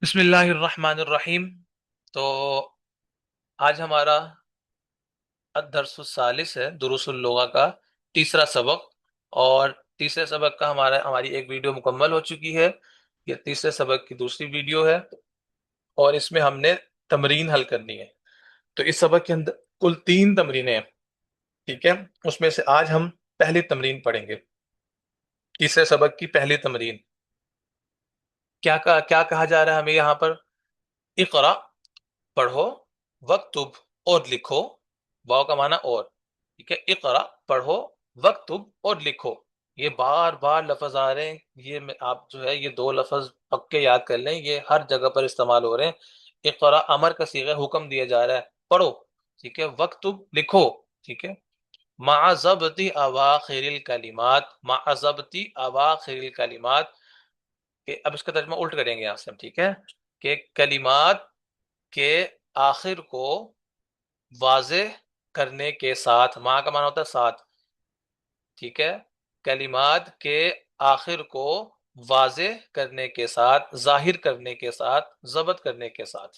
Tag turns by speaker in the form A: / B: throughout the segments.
A: بسم اللہ الرحمن الرحیم۔ تو آج ہمارا الدرس الثالث ہے، دروس اللغہ کا تیسرا سبق، اور تیسرے سبق کا ہماری ایک ویڈیو مکمل ہو چکی ہے۔ یہ تیسرے سبق کی دوسری ویڈیو ہے، اور اس میں ہم نے تمرین حل کرنی ہے۔ تو اس سبق کے اندر کل 3 تمرینیں ہیں، ٹھیک ہے؟ اس میں سے آج ہم پہلی تمرین پڑھیں گے، تیسرے سبق کی پہلی تمرین۔ کیا کہا جا رہا ہے ہمیں یہاں پر؟ اقرا، پڑھو، وقتب، اور لکھو۔ واو کا معنی اور، ٹھیک ہے؟ اقرا پڑھو، وقتب اور لکھو۔ یہ بار بار لفظ آ رہے ہیں، آپ جو ہے یہ 2 لفظ پکے یاد کر لیں، یہ ہر جگہ پر استعمال ہو رہے ہیں۔ اقرا امر کا صیغہ، حکم دیا جا رہا ہے پڑھو، ٹھیک ہے؟ وقتب لکھو، ٹھیک ہے؟ مع ضبط اواخر الکلمات، مع ضبط اواخر الکلمات، کہ اب اس کا ترجمہ الٹ کریں گے یہاں سے ہم، ٹھیک ہے؟ کہ کلمات کے آخر کو واضح کرنے کے ساتھ، ماں کا معنی ہوتا ہے ساتھ، ٹھیک ہے؟ کلمات کے آخر کو واضح کرنے کے ساتھ، ظاہر کرنے کے ساتھ، ضبط کرنے کے ساتھ،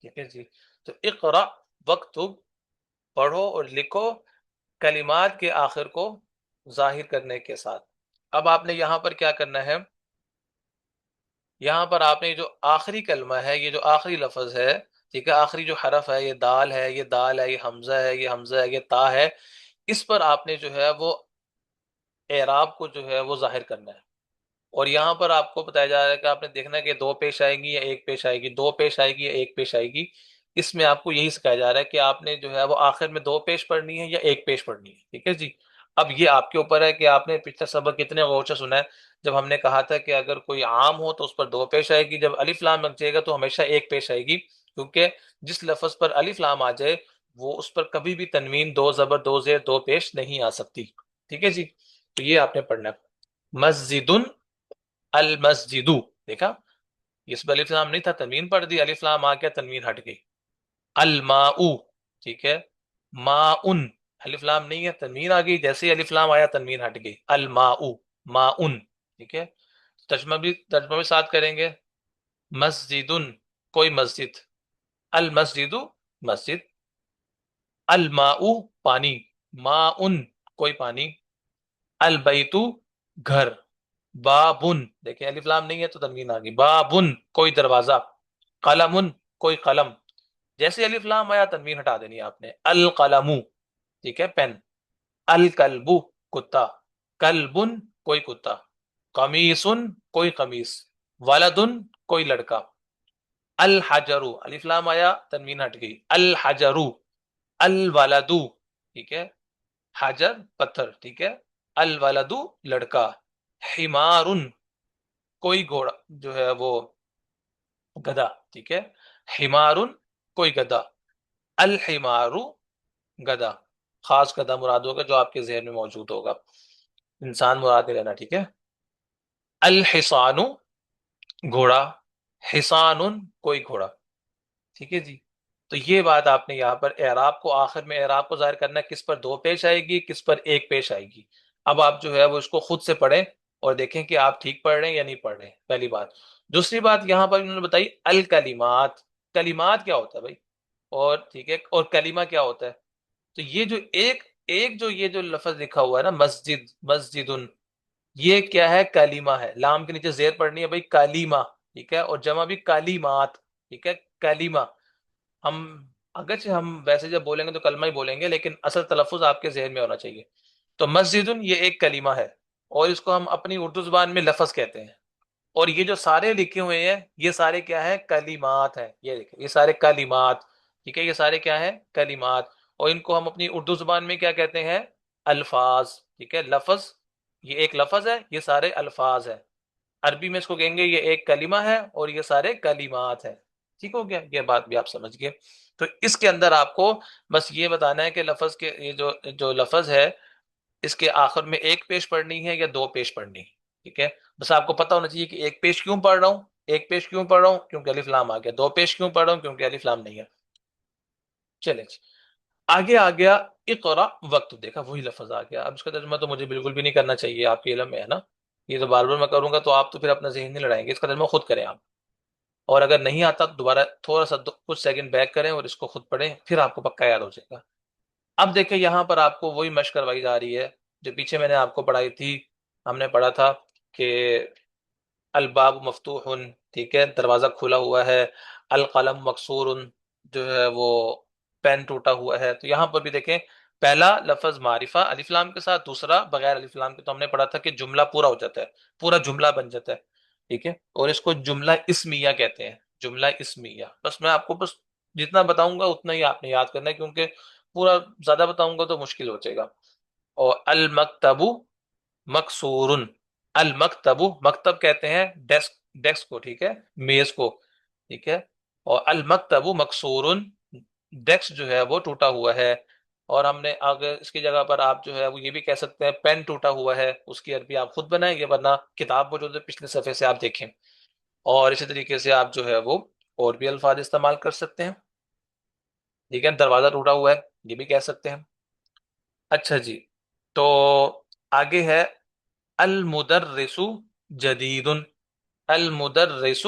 A: ٹھیک ہے جی؟ تو اقرا وقتب، پڑھو اور لکھو، کلمات کے آخر کو ظاہر کرنے کے ساتھ۔ اب آپ نے یہاں پر کیا کرنا ہے؟ یہاں پر آپ نے جو آخری کلمہ ہے، یہ جو آخری لفظ ہے، ٹھیک ہے، آخری جو حرف ہے، یہ دال ہے، یہ دال ہے، یہ حمزہ ہے، یہ حمزہ ہے، یہ تا ہے، اس پر آپ نے جو ہے وہ اعراب کو جو ہے وہ ظاہر کرنا ہے۔ اور یہاں پر آپ کو بتایا جا رہا ہے کہ آپ نے دیکھنا ہے کہ 2 پیش آئے گی یا 1 پیش آئے گی، 2 پیش آئے گی یا 1 پیش آئے گی۔ اس میں آپ کو یہی سکھایا جا رہا ہے کہ آپ نے جو ہے وہ آخر میں 2 پیش پڑھنی ہے یا 1 پیش پڑھنی ہے، ٹھیک ہے جی؟ اب یہ آپ کے اوپر ہے کہ آپ نے پچھلا سبق کتنے غور سے سنا ہے۔ جب ہم نے کہا تھا کہ اگر کوئی عام ہو تو اس پر 2 پیش آئے گی، جب الف لام لگ جائے گا تو ہمیشہ 1 پیش آئے گی، کیونکہ جس لفظ پر الف لام آ جائے وہ اس پر کبھی بھی تنوین، 2 زبر 2 زیر 2 پیش نہیں آ سکتی، ٹھیک ہے جی؟ تو یہ آپ نے پڑھنا ہے۔ مسجد، المسجد، دیکھا اس پر الف لام نہیں تھا، تنوین پڑھ دی، الف لام آ گیا، تنوین ہٹ گئی۔ الماء، ٹھیک ہے؟ ماء، الف لام نہیں ہے، تنوین آ گئی، جیسے ہی الف لام آیا تنوین ہٹ گئی، الماء، ماء، ٹھیک ہے؟ ترجمہ بھی ساتھ کریں گے۔ مسجد، کوئی مسجد، المسجد، مسجد، الماء، پانی، ماء، کوئی پانی، البیت، گھر، بابن، دیکھیں الف لام نہیں ہے تو تنوین آ گئی، بابن، کوئی دروازہ، قلم، کوئی قلم، جیسے الف لام آیا تنوین ہٹا دینی آپ نے، القلم، ٹھیک ہے، پین، الکلب، کتا، کلبن، کوئی کتا، قمیصن، کوئی قمیص، ولدن، کوئی لڑکا، الحجر، الف لام آیا تنوین ہٹ گئی، الحجر، الولد، ٹھیک ہے، حجر پتھر، ٹھیک ہے، الولد لڑکا، حمار، کوئی گھوڑا جو ہے وہ گدھا، ٹھیک ہے، حمار، کوئی گدھا، الحمار، گدھا، خاص گدھا مراد ہوگا جو آپ کے ذہن میں موجود ہوگا، انسان مراد نہیں لینا، ٹھیک ہے؟ الحصان، گھوڑا، حصان، کوئی گھوڑا، ٹھیک ہے جی؟ تو یہ بات آپ نے یہاں پر اعراب کو، آخر میں اعراب کو ظاہر کرنا ہے، کس پر 2 پیش آئے گی، کس پر 1 پیش آئے گی۔ اب آپ جو ہے وہ اس کو خود سے پڑھیں اور دیکھیں کہ آپ ٹھیک پڑھ رہے ہیں یا نہیں پڑھ رہے ہیں، پہلی بات۔ دوسری بات یہاں پر انہوں نے بتائی الکلمات، کلمات کیا ہوتا ہے بھائی؟ اور ٹھیک ہے، اور کلمہ کیا ہوتا ہے؟ تو یہ جو ایک ایک جو یہ جو لفظ لکھا ہوا ہے نا، مسجد، مسجدن، یہ کیا ہے؟ کلمہ ہے، لام کے نیچے زیر پڑھنی ہے بھائی، کلیمہ، ٹھیک ہے؟ اور جمع بھی کلیمات، ٹھیک ہے، کلیمہ۔ ہم اگرچہ ہم ویسے جب بولیں گے تو کلمہ ہی بولیں گے، لیکن اصل تلفظ آپ کے ذہن میں ہونا چاہیے۔ تو مسجد یہ ایک کلمہ ہے، اور اس کو ہم اپنی اردو زبان میں لفظ کہتے ہیں، اور یہ جو سارے لکھے ہوئے ہیں یہ سارے کیا ہے؟ کلمات ہیں، یہ دیکھیں یہ سارے کلمات، ٹھیک ہے؟ یہ سارے کیا ہیں؟ کلمات، اور ان کو ہم اپنی اردو زبان میں کیا کہتے ہیں؟ الفاظ، ٹھیک ہے؟ لفظ، یہ ایک لفظ ہے، یہ سارے الفاظ ہیں۔ عربی میں اس کو کہیں گے یہ ایک کلمہ ہے اور یہ سارے کلمات ہیں، ٹھیک ہو گیا؟ یہ بات بھی آپ سمجھ گئے۔ تو اس کے اندر آپ کو بس یہ بتانا ہے کہ لفظ کے یہ جو لفظ ہے اس کے آخر میں 1 پیش پڑھنی ہے یا 2 پیش پڑھنی ہے، ٹھیک ہے؟ بس آپ کو پتہ ہونا چاہیے کہ 1 پیش کیوں پڑھ رہا ہوں، 1 پیش کیوں پڑھ رہا ہوں کیونکہ الف لام آ گیا، 2 پیش کیوں پڑھ رہا ہوں کیونکہ الف لام نہیں ہے۔ چلیں جی، آگے آ گیا اقرا وقت، دیکھا وہی لفظ آ گیا۔ اب اس کا ترجمہ تو مجھے بالکل بھی نہیں کرنا چاہیے، آپ کے علم میں ہے نا، یہ تو بار بار میں کروں گا تو آپ تو پھر اپنا ذہن نہیں لڑائیں گے، اس کا ترجمہ خود کریں آپ۔ اور اگر نہیں آتا تو دوبارہ تھوڑا سا کچھ سیکنڈ بیک کریں اور اس کو خود پڑھیں، پھر آپ کو پکا یاد ہو جائے گا۔ اب دیکھیں یہاں پر آپ کو وہی مشق کروائی جا رہی ہے جو پیچھے میں نے آپ کو پڑھائی تھی، ہم نے پڑھا تھا کہ الباب مفتوح، ٹھیک ہے، دروازہ کھلا ہوا ہے، القلم مکسور، جو ہے وہ پین ٹوٹا ہوا ہے۔ تو یہاں پر بھی دیکھیں، پہلا لفظ معرفہ الف لام کے ساتھ، دوسرا بغیر الف لام کے، تو ہم نے پڑھا تھا کہ جملہ پورا ہو جاتا ہے، پورا جملہ بن جاتا ہے، ٹھیک ہے، اور اس کو جملہ اسمیہ کہتے ہیں، جملہ اسمیہ۔ بس میں آپ کو بس جتنا بتاؤں گا اتنا ہی آپ نے یاد کرنا ہے، کیونکہ پورا زیادہ بتاؤں گا تو مشکل ہو جائے گا۔ اور المکتب مکسور، المکتب، مکتب کہتے ہیں ڈیسک، ڈیسک کو، ٹھیک ہے، میز کو، ٹھیک ہے، اور المکتب مکسور، ڈیسک جو ہے وہ ٹوٹا ہوا ہے۔ اور ہم نے آگے اس کی جگہ پر آپ جو ہے وہ یہ بھی کہہ سکتے ہیں پین ٹوٹا ہوا ہے، اس کی عربی آپ خود بنائیں گے، ورنہ کتاب موجود ہے پچھلے صفحے سے آپ دیکھیں۔ اور اسی طریقے سے آپ جو ہے وہ اور بھی الفاظ استعمال کر سکتے ہیں، ٹھیک ہے، دروازہ ٹوٹا ہوا ہے یہ بھی کہہ سکتے ہیں۔ اچھا جی، تو آگے ہے المدرس جدید، المدرس،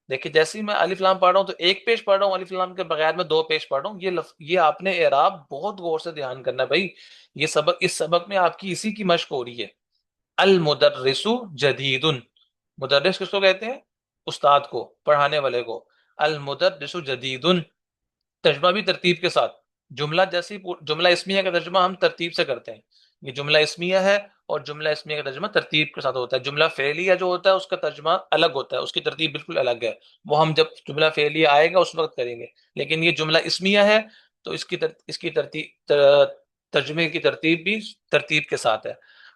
A: دیکھیے جیسے ہی میں الف لام پڑھ رہا ہوں تو ایک پیش پڑھ رہا ہوں، الف لام کے بغیر میں دو پیش پڑھ رہا ہوں، یہ آپ نے اعراب بہت غور سے دھیان کرنا ہے بھائی، یہ سبق، اس سبق میں آپ کی اسی کی مشق ہو رہی ہے۔ المدرس جدید، مدرس کس کو کہتے ہیں؟ استاد کو، پڑھانے والے کو۔ المدرس جدید، ترجمہ بھی ترتیب کے ساتھ، جملہ جیسی جملہ اسمیہ کا ترجمہ ہم ترتیب سے کرتے ہیں، یہ جملہ اسمیہ ہے اور جملہ اسمیہ کا ترجمہ ترتیب کے ساتھ ہوتا ہے۔ جملہ فعلیہ جو ہوتا ہے اس کا ترجمہ الگ ہوتا ہے، اس کی ترتیب بالکل الگ ہے، وہ ہم جب جملہ فعلیہ آئے گا اس وقت کریں گے، لیکن یہ جملہ اسمیہ ہے تو اس کی ترتیب، ترجمے کی ترتیب بھی ترتیب کے ساتھ ہے۔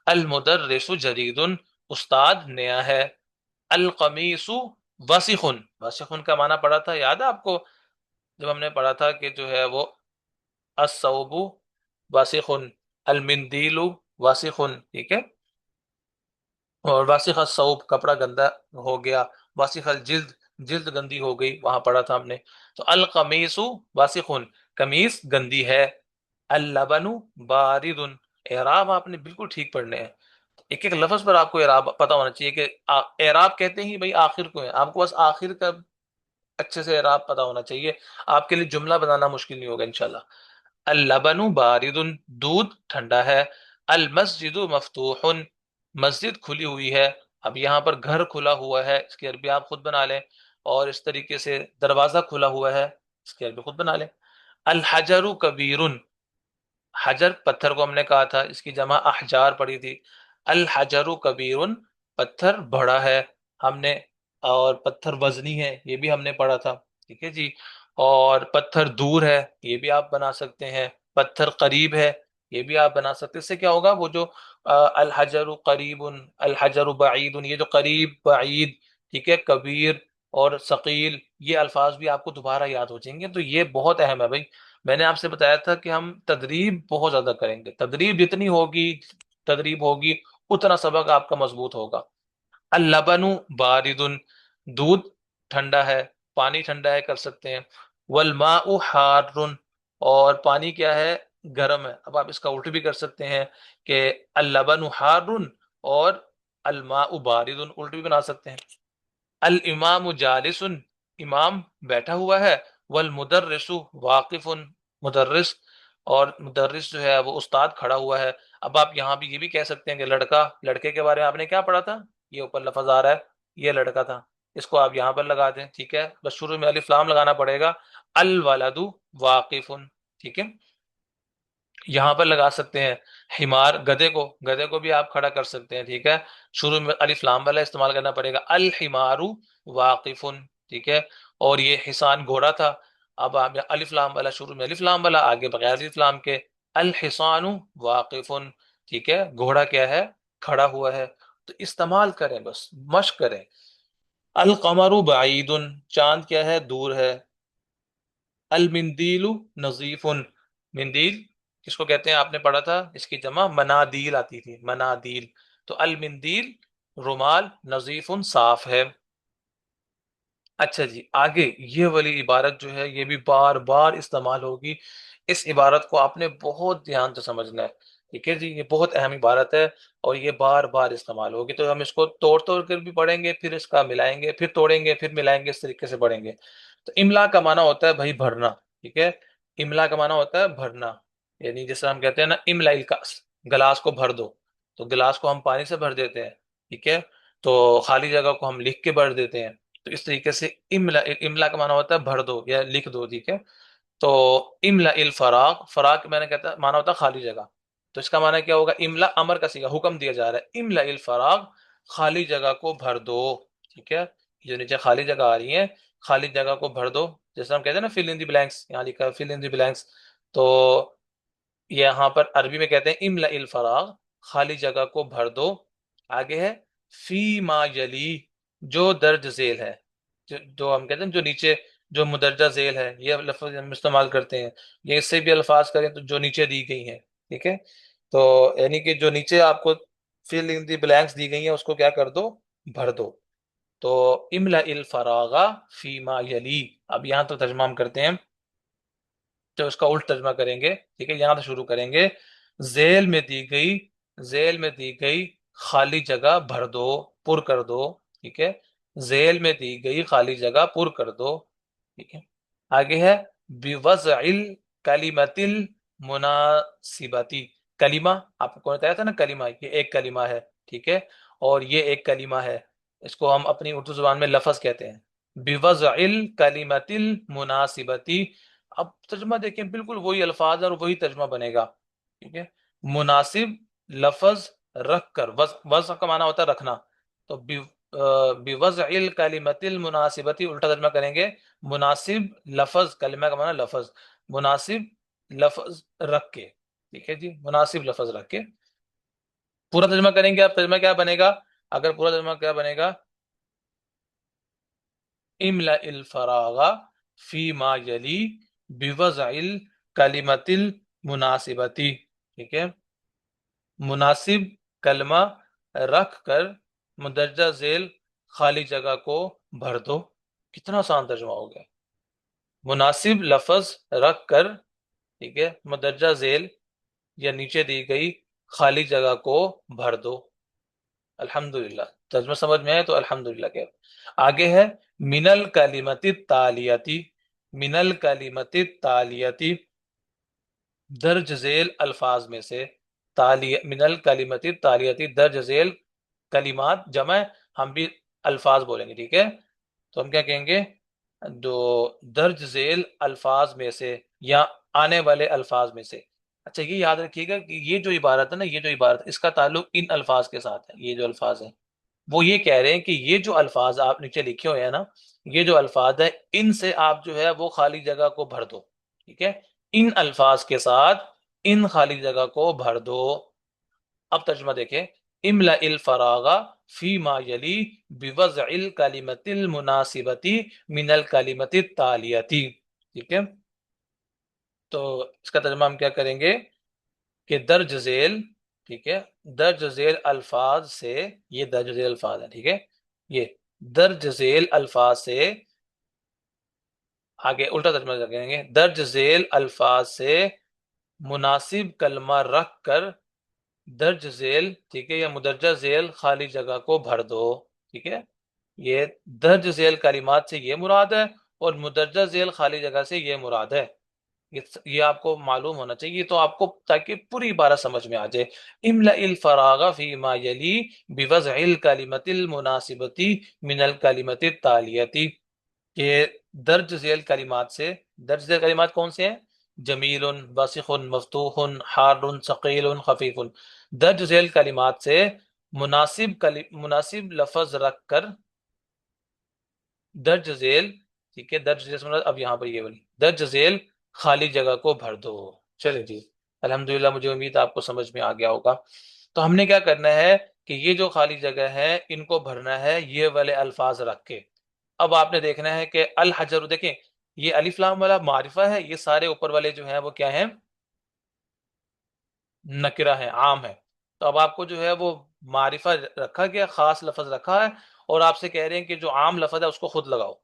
A: المدرس جدید، استاد نیا ہے۔ القمیص واسخ، واسخ کا معنی پڑا تھا، یاد ہے آپ کو جب ہم نے پڑھا تھا کہ جو ہے وہ الثوب واسخ، المندیل واسخ، ٹھیک ہے، اور واسخ الثوب کپڑا گندا ہو گیا، واسخ الجلد جلد گندی ہو گئی، وہاں پڑھا تھا ہم نے۔ تو القمیص واسخ، قمیص گندی ہے۔ اللبن بارد، اعراب آپ نے بالکل ٹھیک پڑھنے ہیں، ایک ایک لفظ پر آپ کو اعراب پتہ ہونا چاہیے کہ اعراب کہتے ہی بھائی آخر کو ہے، آپ کو بس آخر کا اچھے سے اعراب پتہ ہونا چاہیے، آپ کے لیے جملہ بنانا مشکل نہیں ہوگا انشاءاللہ۔ اللبن بارد، دودھ ٹھنڈا ہے۔ المسجد مفتوح، مسجد کھلی ہوئی ہے۔ اب یہاں پر گھر کھلا ہوا ہے، اس کی عربی آپ خود بنا لیں، اور اس طریقے سے دروازہ کھلا ہوا ہے، اس کی عربی خود بنا لیں۔ الحجر کبیر، حجر پتھر کو ہم نے کہا تھا، اس کی جمع احجار پڑی تھی۔ الحجر کبیر، پتھر بڑا ہے ہم نے، اور پتھر وزنی ہے یہ بھی ہم نے پڑھا تھا، ٹھیک ہے جی۔ اور پتھر دور ہے یہ بھی آپ بنا سکتے ہیں، پتھر قریب ہے یہ بھی آپ بنا سکتے ہیں۔ اس سے کیا ہوگا، وہ جو الحجر قریب، الحجر بعید، یہ جو قریب بعید، ٹھیک ہے، کبیر اور ثقیل، یہ الفاظ بھی آپ کو دوبارہ یاد ہو جائیں گے، تو یہ بہت اہم ہے بھائی۔ میں نے آپ سے بتایا تھا کہ ہم تدریب بہت زیادہ کریں گے، تدریب جتنی ہوگی، تدریب ہوگی اتنا سبق آپ کا مضبوط ہوگا۔ اللبن بارد، دودھ ٹھنڈا ہے، پانی ٹھنڈا ہے کر سکتے ہیں۔ والماء حار، اور پانی کیا ہے، گرم ہے۔ اب آپ اس کا الٹ بھی کر سکتے ہیں کہ اللبن حار اور الماء بارد، الٹ بھی بنا سکتے ہیں۔ الامام جالس، امام بیٹھا ہوا ہے۔ والمدرس واقف، مدرس، اور مدرس جو ہے وہ استاد کھڑا ہوا ہے۔ اب آپ یہاں بھی یہ بھی کہہ سکتے ہیں کہ لڑکا، لڑکے کے بارے میں آپ نے کیا پڑھا تھا، یہ اوپر لفظ آ رہا ہے یہ لڑکا تھا، اس کو آپ یہاں پر لگا دیں، ٹھیک ہے، بس شروع میں الف لام لگانا پڑے گا۔ الولد واقف، ٹھیک ہے، یہاں پر لگا سکتے ہیں۔ حمار، گدھے کو، گدھے کو بھی آپ کھڑا کر سکتے ہیں، ٹھیک ہے، شروع میں الف لام والا استعمال کرنا پڑے گا۔ الحمار واقف، ٹھیک ہے، اور یہ حصان گھوڑا تھا، اب آپ الف لام والا، شروع میں الف لام والا، آگے بغیر الف لام کے۔ الحصان واقف، ٹھیک ہے، گھوڑا کیا ہے، کھڑا ہوا ہے۔ تو استعمال کریں، بس مشق کریں۔ القمر بعید، چاند کیا ہے، دور ہے۔ المندیل نظیف، مندیل کس کو کہتے ہیں آپ نے پڑھا تھا، اس کی جمع منادیل آتی تھی، منادیل، تو المندیل رومال، نظیف صاف ہے۔ اچھا جی، آگے یہ والی عبارت جو ہے یہ بھی بار بار استعمال ہوگی، اس عبارت کو آپ نے بہت دھیان سے سمجھنا ہے۔ ٹھیک ہے جی، یہ بہت اہم عبارت ہے اور یہ بار بار استعمال ہوگی، تو ہم اس کو توڑ توڑ کر بھی پڑھیں گے، پھر اس کا ملائیں گے، پھر توڑیں گے، پھر ملائیں گے، اس طریقے سے پڑھیں گے۔ تو املا کا معنی ہوتا ہے بھائی بھرنا، ٹھیک ہے، املا کا معنی ہوتا ہے بھرنا، یعنی جیسے ہم کہتے ہیں نا املا الکاس، گلاس کو بھر دو، تو گلاس کو ہم پانی سے بھر دیتے ہیں، ٹھیک ہے، تو خالی جگہ کو ہم لکھ کے بھر دیتے ہیں، تو اس طریقے سے املا، املا کا معنی ہوتا ہے بھر دو یا لکھ دو، ٹھیک ہے۔ تو املا الفراغ، فراغ میں نے کہتا معنی ہوتا ہے خالی جگہ، تو اس کا معنی کیا ہوگا؟ املا امر کا صیغہ، حکم دیا جا رہا ہے، املا الفراغ، خالی جگہ کو بھر دو، ٹھیک ہے، جو نیچے خالی جگہ آ رہی ہے، خالی جگہ کو بھر دو، جیسے ہم کہتے ہیں نا فل ان دی بلینکس، یہاں لکھا ہے فل ان دی بلینکس، تو یہاں پر عربی میں کہتے ہیں املا الفراغ، خالی جگہ کو بھر دو۔ آگے ہے فی ما یلی، جو درج ذیل ہے، جو ہم کہتے ہیں جو نیچے، جو مدرجہ ذیل ہے، یہ لفظ ہم استعمال کرتے ہیں، یہ اس سے بھی الفاظ کریں تو جو نیچے دی گئی ہیں، ٹھیک ہے، تو یعنی کہ جو نیچے آپ کو فل ان دی بلینکس دی گئی ہیں اس کو کیا کر دو؟ بھر دو۔ تو املا الفراغ فی ما یلی، اب یہاں تو ترجمہ ہم کرتے ہیں، تو اس کا الٹ ترجمہ کریں گے، ٹھیک ہے، یہاں سے شروع کریں گے، ذیل میں دی گئی، ذیل میں دی گئی خالی جگہ بھر دو، پر کر دو، ٹھیک ہے، ذیل میں دی گئی خالی جگہ پر کر دو، ٹھیک ہے۔ آگے ہے بوضع الکلمۃ المناسبتی، کلمہ آپ کو بتایا تھا نا، کلمہ یہ ایک کلمہ ہے، ٹھیک ہے، اور یہ ایک کلمہ ہے، اس کو ہم اپنی اردو زبان میں لفظ کہتے ہیں، بوضع الکلمۃ المناسبتی، اب ترجمہ دیکھیں بالکل وہی الفاظ اور وہی ترجمہ بنے گا، ٹھیک ہے، مناسب لفظ رکھ کر، وضع کا معنی ہوتا ہے رکھنا، تو بوضع الکلمۃ المناسبتی الٹا ترجمہ کریں گے، مناسب لفظ، کلمہ کا معنی لفظ، مناسب لفظ رکھ کے، ٹھیک ہے جی، مناسب لفظ رکھ کے، پورا ترجمہ کریں گے، اب ترجمہ کیا بنے گا؟ اگر پورا ترجمہ کیا بنے گا؟ املا الفراغ فی ما یلی بوضع الکلمۃ المناسبتی، ٹھیک ہے، مناسب کلمہ رکھ کر مندرجہ ذیل خالی جگہ کو بھر دو، کتنا آسان ترجمہ ہو گیا، مناسب لفظ رکھ کر، ٹھیک ہے، مندرجہ ذیل یا نیچے دی گئی خالی جگہ کو بھر دو، الحمدللہ، ترجمہ سمجھ میں آئے تو الحمدللہ کہ آگے ہے من الکلمۃ التالیتی، من الکلمۃ التالیتی، درج ذیل الفاظ میں سے، من الکلمۃ التالیتی، درج ذیل کلمات جمع، ہم بھی الفاظ بولیں گے، ٹھیک ہے، تو ہم کیا کہیں گے؟ جو درج ذیل الفاظ میں سے یا آنے والے الفاظ میں سے، اچھا یہ یاد رکھیے گا کہ یہ جو عبارت ہے نا، یہ جو عبارت اس کا تعلق ان الفاظ کے ساتھ ہے، یہ جو الفاظ ہیں وہ یہ کہہ رہے ہیں کہ یہ جو الفاظ آپ نیچے لکھے ہوئے ہیں نا، یہ جو الفاظ ہیں ان سے آپ جو ہے وہ خالی جگہ کو بھر دو، ٹھیک ہے، ان الفاظ کے ساتھ ان خالی جگہ کو بھر دو۔ اب ترجمہ دیکھیں، املا الفراغ فی ما یلی بوضع الکلمۃ المناسبتی من الکلمۃ التالیتی، ٹھیک ہے، تو اس کا ترجمہ ہم کیا کریں گے کہ درج ذیل، ٹھیک ہے، درج ذیل الفاظ سے، یہ درج ذیل الفاظ ہیں، ٹھیک ہے، یہ درج ذیل الفاظ سے، آگے الٹا ترجمہ کریں گے، درج ذیل الفاظ سے مناسب کلمہ رکھ کر درج ذیل، ٹھیک ہے، یا مدرجہ ذیل خالی جگہ کو بھر دو، ٹھیک ہے، یہ درج ذیل کلمات سے یہ مراد ہے اور مدرجہ ذیل خالی جگہ سے یہ مراد ہے، یہ آپ کو معلوم ہونا چاہیے، تو آپ کو تاکہ پوری عبارت سمجھ میں آ جائے، املا الفراغ فی ما یلی بوضع الکلمۃ المناسبتی من الکلمۃ التالیتی، کہ درج ذیل کلمات سے، درج ذیل کلمات کون سے ہیں؟ جمیل، باسخ، مفتوح، حار، ثقیل، خفیف، درج ذیل کلمات سے مناسب لفظ رکھ کر درج ذیل، ٹھیک ہے، درج ذیل اب یہاں پر یہ بولی درج ذیل خالی جگہ کو بھر دو۔ چلے جی، الحمدللہ، مجھے امید آپ کو سمجھ میں آ گیا ہوگا۔ تو ہم نے کیا کرنا ہے کہ یہ جو خالی جگہ ہے ان کو بھرنا ہے یہ والے الفاظ رکھ کے۔ اب آپ نے دیکھنا ہے کہ الحجر، دیکھیں یہ الف لام والا معرفہ ہے، یہ سارے اوپر والے جو ہیں وہ کیا ہیں؟ نکرہ ہے، عام ہے، تو اب آپ کو جو ہے وہ معرفہ رکھا گیا، خاص لفظ رکھا ہے، اور آپ سے کہہ رہے ہیں کہ جو عام لفظ ہے اس کو خود لگاؤ،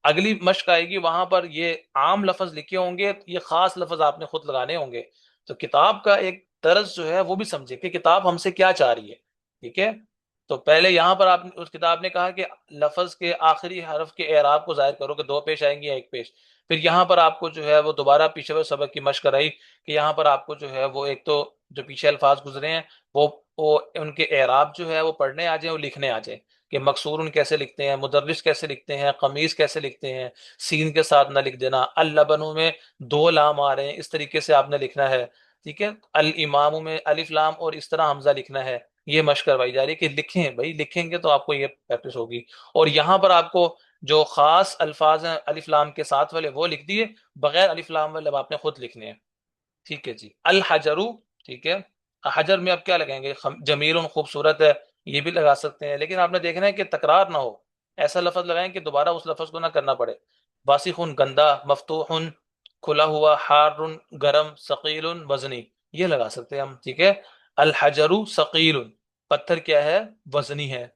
A: اگلی مشق آئے گی وہاں پر یہ عام لفظ لکھے ہوں گے، یہ خاص لفظ آپ نے خود لگانے ہوں گے، تو کتاب کا ایک طرز جو ہے وہ بھی سمجھے کہ کتاب ہم سے کیا چاہ رہی ہے. ٹھیک ہے. تو پہلے یہاں پر آپ اس کتاب نے کہا کہ لفظ کے آخری حرف کے اعراب کو ظاہر کرو کہ دو پیش آئیں گی یا ایک پیش. پھر یہاں پر آپ کو جو ہے وہ دوبارہ پیچھے وہ سبق کی مشق کرائی کہ یہاں پر آپ کو جو ہے وہ ایک تو جو پیچھے الفاظ گزرے ہیں وہ ان کے اعراب جو ہے وہ پڑھنے آ جائیں اور لکھنے آ جائیں کہ مقصور کیسے لکھتے ہیں, مدرس کیسے لکھتے ہیں, قمیص کیسے لکھتے ہیں, سین کے ساتھ نہ لکھ دینا, اللبنوں میں دو لام آ رہے ہیں اس طریقے سے آپ نے لکھنا ہے. ٹھیک ہے. الامام میں الف لام اور اس طرح حمزہ لکھنا ہے. یہ مشق کروائی جا رہی ہے کہ لکھیں بھائی, لکھیں گے تو آپ کو یہ پریکٹس ہوگی. اور یہاں پر آپ کو جو خاص الفاظ ہیں الف لام کے ساتھ والے وہ لکھ دیے, بغیر الف لام والے اب آپ نے خود لکھنے ہیں. ٹھیک ہے جی. الحجرو. ٹھیک ہے. حجر میں اب کیا لگائیں گے؟ جمیل خوبصورت ہے, یہ بھی لگا سکتے ہیں, لیکن آپ نے دیکھنا ہے کہ تکرار نہ ہو, ایسا لفظ لگائیں کہ دوبارہ اس لفظ کو نہ کرنا پڑے. واسخ گندا, مفتوح کھلا ہوا, حار گرم, ثقیل وزنی, یہ لگا سکتے ہیں ہم. ٹھیک ہے. الحجر ثقیل, پتھر کیا ہے؟ وزنی ہے.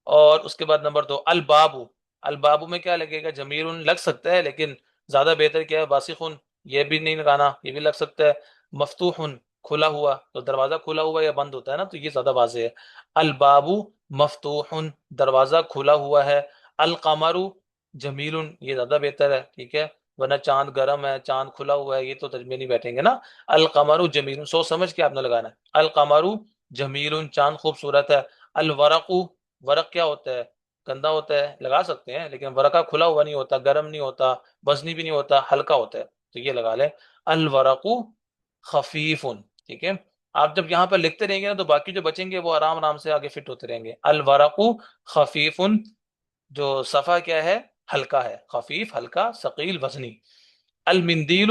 A: اور اس کے بعد نمبر 2 البابو. البابو میں کیا لگے گا؟ جمیر لگ سکتا ہے لیکن زیادہ بہتر کیا ہے؟ واسخ, یہ بھی نہیں لگانا, یہ بھی لگ سکتا ہے. مفتوح کھلا ہوا, تو دروازہ کھلا ہوا یا بند ہوتا ہے نا, تو یہ زیادہ واضح ہے. البابو مفتوح, دروازہ کھلا ہوا ہے. القمر جمیل, یہ زیادہ بہتر ہے. ٹھیک ہے. ورنہ چاند گرم ہے, چاند کھلا ہوا ہے, یہ تو تجمے نہیں بیٹھیں گے نا. القمر جمیل, سوچ سمجھ کے آپ نے لگانا ہے. القمر جمیل, چاند خوبصورت ہے. الورق, ورق کیا ہوتا ہے؟ گندا ہوتا ہے, لگا سکتے ہیں لیکن ورقہ کھلا ہوا نہیں ہوتا, گرم نہیں ہوتا, وزنی بھی نہیں ہوتا, ہلکا ہوتا ہے, تو یہ لگا لیں. الورق خفیف. ٹھیک ہے. آپ جب یہاں پر لکھتے رہیں گے نا تو باقی جو بچیں گے وہ آرام آرام سے آگے فٹ ہوتے رہیں گے. الورق خفیف, جو صفحہ کیا ہے؟ ہلکا ہے, خفیف ہلکا, ثقیل وزنی. المندیل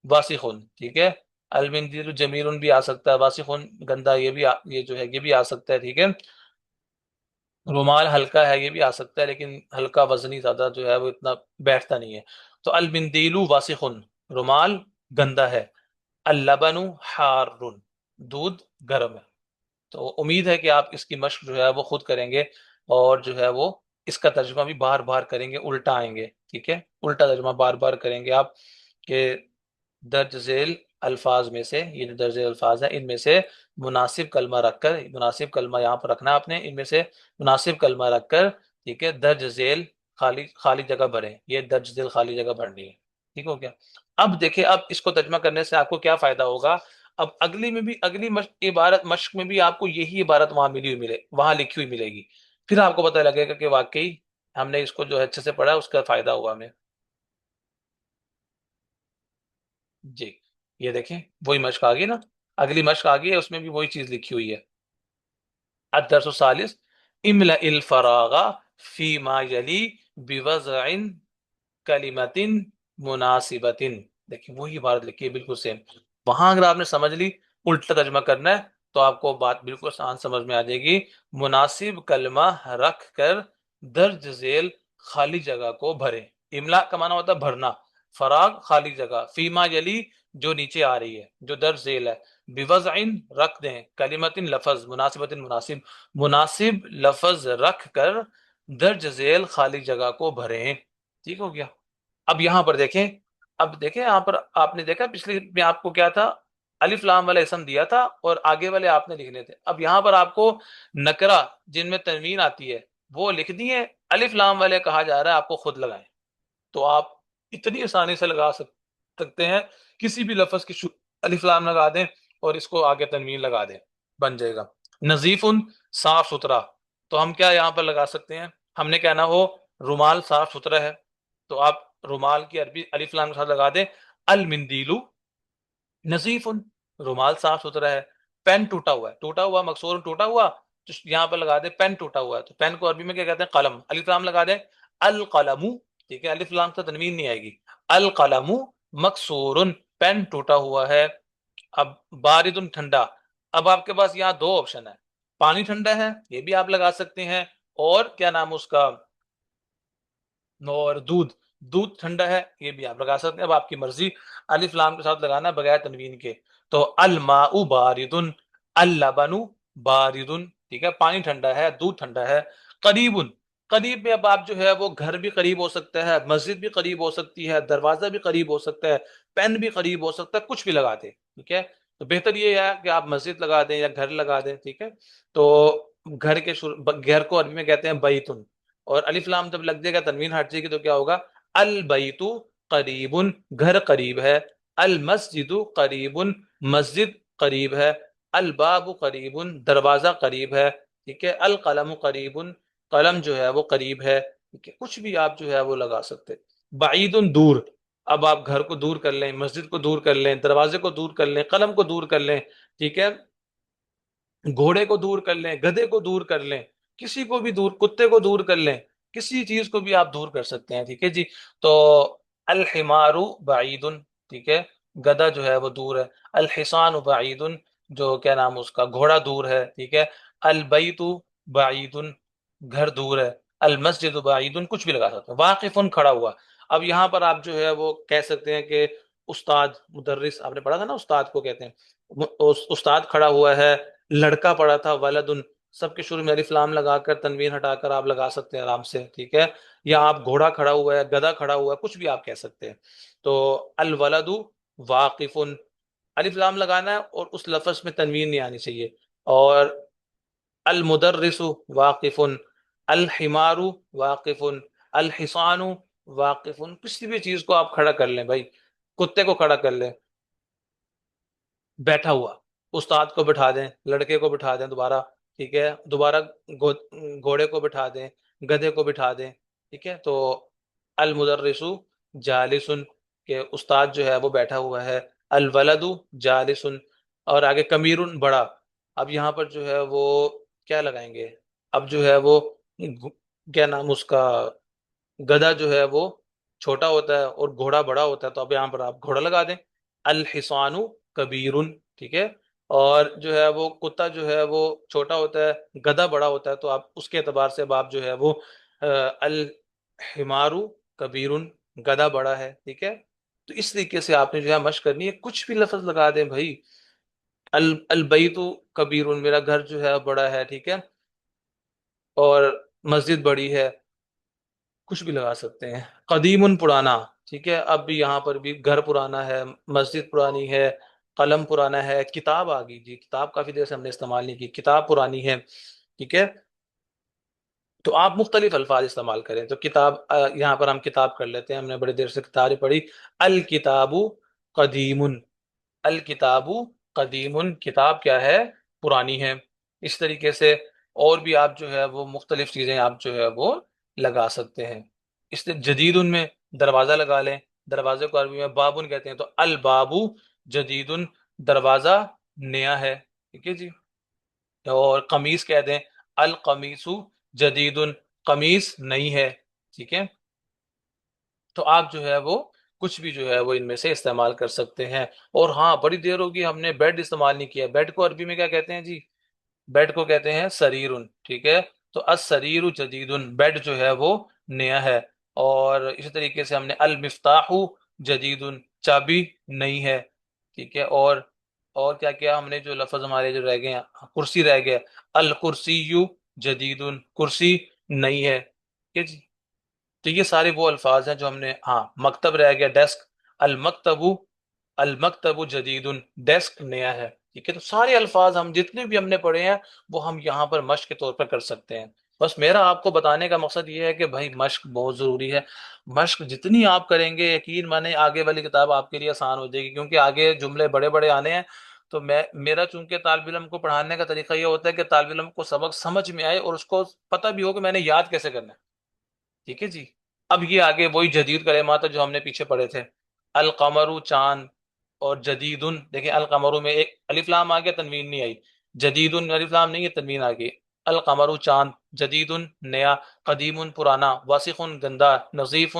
A: واسخ. ٹھیک ہے. المندیل جمیل بھی آ سکتا ہے, واسخ گندا, یہ جو ہے یہ بھی آ سکتا ہے. ٹھیک ہے. رومال ہلکا ہے, یہ بھی آ سکتا ہے لیکن ہلکا وزنی زیادہ جو ہے وہ اتنا بیٹھتا نہیں ہے. تو المندیل واسخ, رومال گندا ہے. اللبن حار, دودھ گرم ہے. تو امید ہے کہ آپ اس کی مشق جو ہے وہ خود کریں گے اور جو ہے وہ اس کا ترجمہ بھی بار بار کریں گے, الٹا آئیں گے. ٹھیک ہے. الٹا ترجمہ بار بار کریں گے آپ کہ درج ذیل الفاظ میں سے, یہ جو درج ذیل الفاظ ہیں ان میں سے مناسب کلمہ رکھ کر, مناسب کلمہ یہاں پر رکھنا آپ نے, ان میں سے مناسب کلمہ رکھ کر, ٹھیک ہے, درج ذیل خالی جگہ بھریں. یہ درج ذیل خالی جگہ بھرنی ہے. ٹھیک ہو گیا. اب دیکھیں, اب اس کو ترجمہ کرنے سے آپ کو کیا فائدہ ہوگا. اب اگلی مشق میں بھی آپ کو یہی عبارت وہاں وہاں لکھی ہوئی ملے گی. پھر آپ کو پتہ لگے گا کہ واقعی ہم نے اس کو جو اچھے سے پڑھا, اس کا فائدہ ہوا ہمیں. جی. یہ دیکھیں وہی مشق آ گئی نا, اگلی مشق آ گئی ہے, اس میں بھی وہی چیز لکھی ہوئی ہے. الدرس الثالث املأ الفراغ فيما يلي بوضع کلمت مناسبت. دیکھیں وہی عبارت لکھی ہے بالکل سیم. وہاں اگر آپ نے سمجھ لی, الٹا ترجمہ کرنا ہے تو آپ کو بات بالکل آسان سمجھ میں آ جائے گی. مناسب کلمہ رکھ کر درج ذیل خالی جگہ کو بھریں. املا کا معنی ہوتا ہے بھرنا, فراغ خالی جگہ, فیما یلی جو نیچے آ رہی ہے, جو درج ذیل ہے, بوضع رکھ دیں, کلمت لفظ, مناسبت مناسب, مناسب لفظ رکھ کر درج ذیل خالی جگہ کو بھریں. ٹھیک ہو گیا. اب یہاں پر دیکھیں, اب دیکھیں یہاں پر آپ نے دیکھا پچھلے میں آپ کو کیا تھا, الف لام والا اسم دیا تھا اور آگے والے آپ نے لکھنے تھے. اب یہاں پر آپ کو نکرہ جن میں تنوین آتی ہے وہ لکھ دیے, الف لام والے کہا جا رہا ہے آپ کو خود لگائیں. تو آپ اتنی آسانی سے لگا سکتے ہیں, کسی بھی لفظ کی الف لام لگا دیں اور اس کو آگے تنوین لگا دیں, بن جائے گا. نظیف صاف ستھرا, تو ہم کیا یہاں پر لگا سکتے ہیں, ہم نے کہنا ہو رومال صاف ستھرا ہے, تو آپ رومال کی عربی الف لام کے ساتھ لگا دیں المندیلو نظیف, رومال صاف ستھرا ہے. پین ٹوٹا ہوا ہے, ٹوٹا ہوا مکسور ٹوٹا ہوا, تو یہاں پر لگا دیں پین ٹوٹا ہوا ہے, تو پین کو عربی میں کیا کہتے ہیں؟ قلم. الف لام لگا دیں القلم. ٹھیک ہے. الف لام سے تنوین نہیں آئے گی. القلم مکسور, پین ٹوٹا ہوا ہے. اب بارد ٹھنڈا, اب آپ کے پاس یہاں دو آپشن ہے, پانی ٹھنڈا ہے یہ بھی آپ لگا سکتے ہیں, اور کیا نام اس کا, اور دودھ ٹھنڈا ہے یہ بھی آپ لگا سکتے ہیں. اب آپ کی مرضی, الف لام کے ساتھ لگانا بغیر تنوین کے. تو الماء بارد, اللبن بارد. ٹھیک ہے. پانی ٹھنڈا ہے, دودھ ٹھنڈا ہے. قریب, قریب میں اب آپ جو ہے وہ گھر بھی قریب ہو سکتا ہے, مسجد بھی قریب ہو سکتی ہے, دروازہ بھی قریب ہو سکتا ہے, پین بھی قریب ہو سکتا ہے, کچھ بھی لگاتے. ٹھیک ہے. تو بہتر یہ ہے کہ آپ مسجد لگا دیں یا گھر لگا دیں، ٹھیک ہے. تو گھر کو عربی میں کہتے ہیں بیتن، اور الف لام جب لگ جائے گا، تنوین ہٹ جائے گی، تو کیا ہوگا؟ البیت قریب، گھر قریب ہے. المسجد قریب، مسجد قریب ہے. الباب قریب، دروازہ قریب ہے. ٹھیک ہے. القلم قریب، قلم جو ہے وہ قریب ہے. ٹھیک ہے. کچھ بھی آپ جو ہے وہ لگا سکتے. بعید دور، اب آپ گھر کو دور کر لیں، مسجد کو دور کر لیں، دروازے کو دور کر لیں، قلم کو دور کر لیں، ٹھیک ہے، گھوڑے کو دور کر لیں، گدھے کو دور کر لیں، کسی کو بھی دور، کتے کو دور کر لیں، کسی چیز کو بھی آپ دور کر سکتے ہیں. ٹھیک ہے جی. تو الحمار بعید، ٹھیک ہے، گدھا جو ہے وہ دور ہے. الحصان بعید، جو کیا نام اس کا، گھوڑا دور ہے. ٹھیک ہے. البیت بعید، گھر دور ہے. المسجد بعید، کچھ بھی لگا سکتے ہیں. واقف، کھڑا ہوا. اب یہاں پر آپ جو ہے وہ کہہ سکتے ہیں کہ استاد، مدرس، آپ نے پڑھا تھا نا استاد کو کہتے ہیں. استاد کھڑا ہوا ہے. لڑکا پڑا تھا ولدن، سب کے شروع میں الف لام لگا کر تنوین ہٹا کر آپ لگا سکتے ہیں آرام سے. ٹھیک ہے. یا آپ گھوڑا کھڑا ہوا ہے، گدھا کھڑا ہوا ہے، کچھ بھی آپ کہہ سکتے ہیں. تو الولد واقف، الف لام لگانا ہے اور اس لفظ میں تنوین نہیں آنی چاہیے. اور المدرس واقف، الحمار واقف، الحصان واقف، کسی بھی چیز کو آپ کھڑا کر لیں بھائی. کتے کو کھڑا کر لیں، بیٹھا ہوا. استاد کو بٹھا دیں، لڑکے کو بٹھا دیں دوبارہ. ٹھیک ہے. دوبارہ گھوڑے کو بٹھا دیں، گدھے کو بٹھا دیں. ٹھیک ہے. تو المدرس جالس، کہ استاد جو ہے وہ بیٹھا ہوا ہے. الولد جالس. اور آگے کمیر، بڑا. اب یہاں پر جو ہے وہ کیا لگائیں گے؟ اب جو ہے وہ کیا نام اس کا، گدھا جو ہے وہ چھوٹا ہوتا ہے اور گھوڑا بڑا ہوتا ہے، تو اب یہاں پر آپ گھوڑا لگا دیں. الحصان کبیر، ٹھیک ہے. اور جو ہے وہ کتا جو ہے وہ چھوٹا ہوتا ہے، گدھا بڑا ہوتا ہے، تو آپ اس کے اعتبار سے اب آپ جو ہے وہ الحمار کبیر، گدھا بڑا ہے. ٹھیک ہے. تو اس طریقے سے آپ نے جو ہے مشق کرنی ہے. کچھ بھی لفظ لگا دیں بھائی. البیت کبیر، میرا گھر جو ہے بڑا ہے. ٹھیک ہے. اور مسجد بڑی ہے، کچھ بھی لگا سکتے ہیں. قدیم، پرانا. ٹھیک ہے. اب بھی یہاں پر بھی گھر پرانا ہے، مسجد پرانی ہے، قلم پرانا ہے. کتاب آ گئی جی، کتاب کافی دیر سے ہم نے استعمال نہیں کی، کتاب پرانی ہے. ٹھیک ہے. تو آپ مختلف الفاظ استعمال کریں. تو کتاب، یہاں پر ہم کتاب کر لیتے ہیں، ہم نے بڑی دیر سے کتابیں پڑھی. الکتاب قدیم، الکتاب قدیم، کتاب کیا ہے؟ پرانی ہے. اس طریقے سے اور بھی آپ جو ہے وہ مختلف چیزیں آپ جو ہے وہ لگا سکتے ہیں. اس سے جدید ان میں دروازہ لگا لیں. دروازے کو عربی میں بابن کہتے ہیں. تو الباب جدید، دروازہ نیا ہے. ٹھیک ہے جی. اور قمیص کہہ دیں القمیص جدید، قمیص نئی ہے. ٹھیک ہے. تو آپ جو ہے وہ کچھ بھی جو ہے وہ ان میں سے استعمال کر سکتے ہیں. اور ہاں، بڑی دیر ہوگی ہم نے بیڈ استعمال نہیں کیا. بیڈ کو عربی میں کیا کہتے ہیں جی؟ بیڈ کو کہتے ہیں سریر. ٹھیک ہے. تو السریر جدید، بیڈ جو ہے وہ نیا ہے. اور اسی طریقے سے ہم نے المفتاح جدید، چابی نئی ہے. ٹھیک ہے. اور کیا کیا ہم نے؟ جو لفظ ہمارے جو رہ گئے ہیں، کرسی رہ گیا. الکرسی جدید، کرسی نئی ہے. ٹھیک ہے جی. تو یہ سارے وہ الفاظ ہیں جو ہم نے. ہاں، مکتب رہ گیا، ڈیسک. المکتب، المکتب جدید، ڈیسک نیا ہے. ٹھیک ہے. تو سارے الفاظ ہم جتنے بھی ہم نے پڑھے ہیں وہ ہم یہاں پر مشق کے طور پر کر سکتے ہیں. بس میرا آپ کو بتانے کا مقصد یہ ہے کہ بھائی مشق بہت ضروری ہے. مشق جتنی آپ کریں گے، یقین مانے آگے والی کتاب آپ کے لیے آسان ہو جائے گی، کیونکہ آگے جملے بڑے بڑے آنے ہیں. تو میرا چونکہ طالب علم کو پڑھانے کا طریقہ یہ ہوتا ہے کہ طالب علم کو سبق سمجھ میں آئے اور اس کو پتہ بھی ہو کہ میں نے یاد کیسے کرنا ہے. ٹھیک ہے جی. اب یہ آگے وہی جدید کلمات جو ہم نے پیچھے پڑھے تھے. القمر، چاند. اور جدید، دیکھیں القمر میں ایک الف لام آ گیا، تنوین نہیں آئی. جدید الف لام نہیں ہے، تنوین آ گئی. القمر چاند، جدید نیا، قدیم پرانا، واسق گندا، نظیف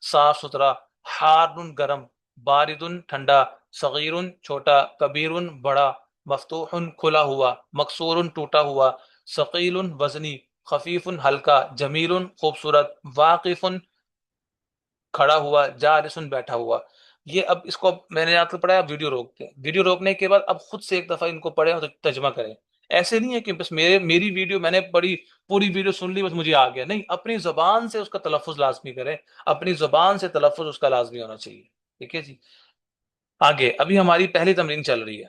A: صاف ستھرا، حار گرم، بارد ٹھنڈا، صغیر چھوٹا، کبیر بڑا، مفتوح کھلا ہوا، مکسور ٹوٹا ہوا، ثقیل وزنی، خفیف ہلکا، جمیل خوبصورت، واقف کھڑا ہوا، جالس بیٹھا ہوا. یہ اب اس کو میں نے آپ کو پڑھایا. ویڈیو روکتے ہیں، ویڈیو روکنے کے بعد اب خود سے ایک دفعہ ان کو پڑھیں اور ترجمہ کریں. ایسے نہیں ہے کہ بس میری ویڈیو میں نے پڑھی، پوری ویڈیو سن لی، بس مجھے آ گیا. نہیں، اپنی زبان سے اس کا تلفظ لازمی کریں. اپنی زبان سے تلفظ اس کا لازمی ہونا چاہیے. ٹھیک ہے جی. آگے ابھی ہماری پہلی تمرین چل رہی ہے.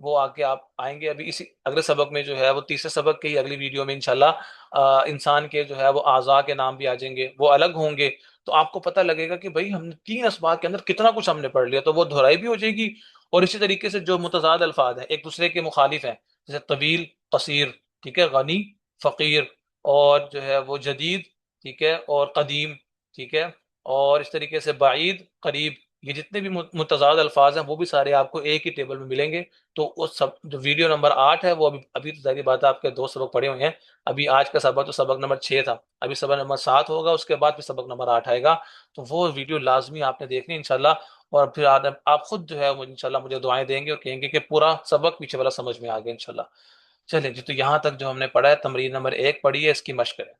A: وہ آگے آپ آئیں گے ابھی اسی اگلے سبق میں جو ہے وہ تیسرے سبق کی اگلی ویڈیو میں انشاءاللہ انسان کے جو ہے وہ اعضاء کے نام بھی آ جائیں گے، وہ الگ ہوں گے، تو آپ کو پتہ لگے گا کہ بھئی ہم نے 3 اسباق کے اندر کتنا کچھ ہم نے پڑھ لیا، تو وہ دہرائی بھی ہو جائے گی۔ اور اسی طریقے سے جو متضاد الفاظ ہیں ایک دوسرے کے مخالف ہیں، جیسے طویل، قصیر، ٹھیک ہے، غنی، فقیر، اور جو ہے وہ جدید، ٹھیک ہے، اور قدیم، ٹھیک ہے، اور اس طریقے سے بعید، قریب، یہ جتنے بھی متضاد الفاظ ہیں وہ بھی سارے آپ کو ایک ہی ٹیبل میں ملیں گے۔ تو اس سب جو ویڈیو نمبر 8 ہے وہ ابھی تو ظاہری بات ہے آپ کے 2 سبق پڑے ہوئے ہیں، ابھی آج کا سبق تو سبق نمبر 6 تھا، ابھی سبق نمبر 7 ہوگا، اس کے بعد پھر سبق نمبر 8 آئے گا، تو وہ ویڈیو لازمی آپ نے دیکھنی انشاءاللہ۔ اور پھر آپ خود جو ہے انشاءاللہ مجھے دعائیں دیں گے اور کہیں گے کہ پورا سبق پیچھے والا سمجھ میں آ گیا انشاءاللہ۔ چلیں جی، تو یہاں تک جو ہم نے پڑھا ہے تمرین نمبر 1 پڑھی ہے، اس کی مشق کریں۔